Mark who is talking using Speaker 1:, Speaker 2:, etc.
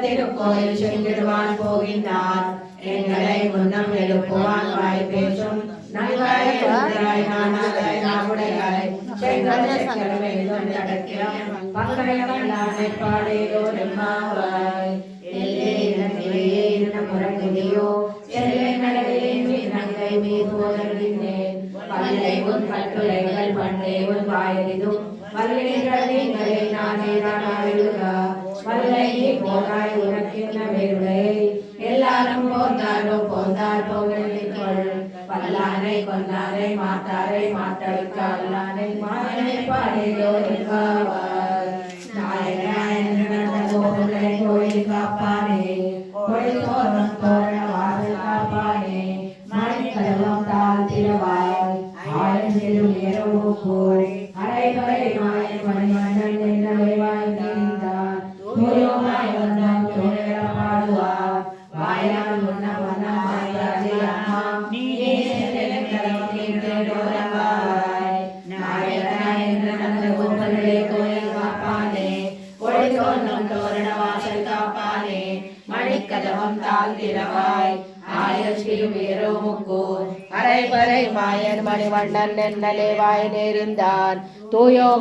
Speaker 1: திருக்கோயில் சென்றிடுவான் போகின்றார் எங்களை முன்னம் எழுப்புவான் வாய் பேசும் நல்வாய் நாவுடையாய் செங்கல் செங்கல் வெல்லும் தடக்கியம் பங்கயவல்லானை பாடேயோர் எம்மாவாய் எல்லே இனம் முரங்கிலியோ எல்லை நடுவிலே நங்கை மீது போதறினேன் வல்லை உன் கட்டுரைகள் பண்டே உன் வாயறிதும் வல்லைகளை நீங்களே நானே நானாவிடுகா வல்லை போனாய் உனக்கென்ன வேலை எல்லாரும் போந்தாரோ போந்தார் போகொள் வல்லானை கொண்டாரை மாட்டாரை மாட்டழிக்க வல்லானை மாயனை பாடேயோ என்பாவாய் நாயகனை கோயில் காப்பானே கோயில் தோறும் தோரண வாசல் காப்பானே மணிக்கதவம் தாழ்த்திரவாய் ஆயிரம் இரவு போய் அரைவரை மாயன் மணிமன்னன் என்ன விரைவாய் நீந்தார் தூயோமாய் வந்தான் தோழர பாடுவார் வாயால் முன்ன வண்ணமாயாதே அம்மா நீயே செல்லெல்லாம் தீர்த்தோரவாய் நாயகனாய் என்ற நந்த கோபர்களே கோயில் காப்பானே கோயில் தோறும் தோரண வாசல் காப்பானே மணிக்கதவம் தாழ்த்திரவாய் ஆயிரம் ஏரோ முக்கூர் அரைவரை மாயன் மணிவண்ணன் என்னலே வாய் நேர்ந்தான் தூயோ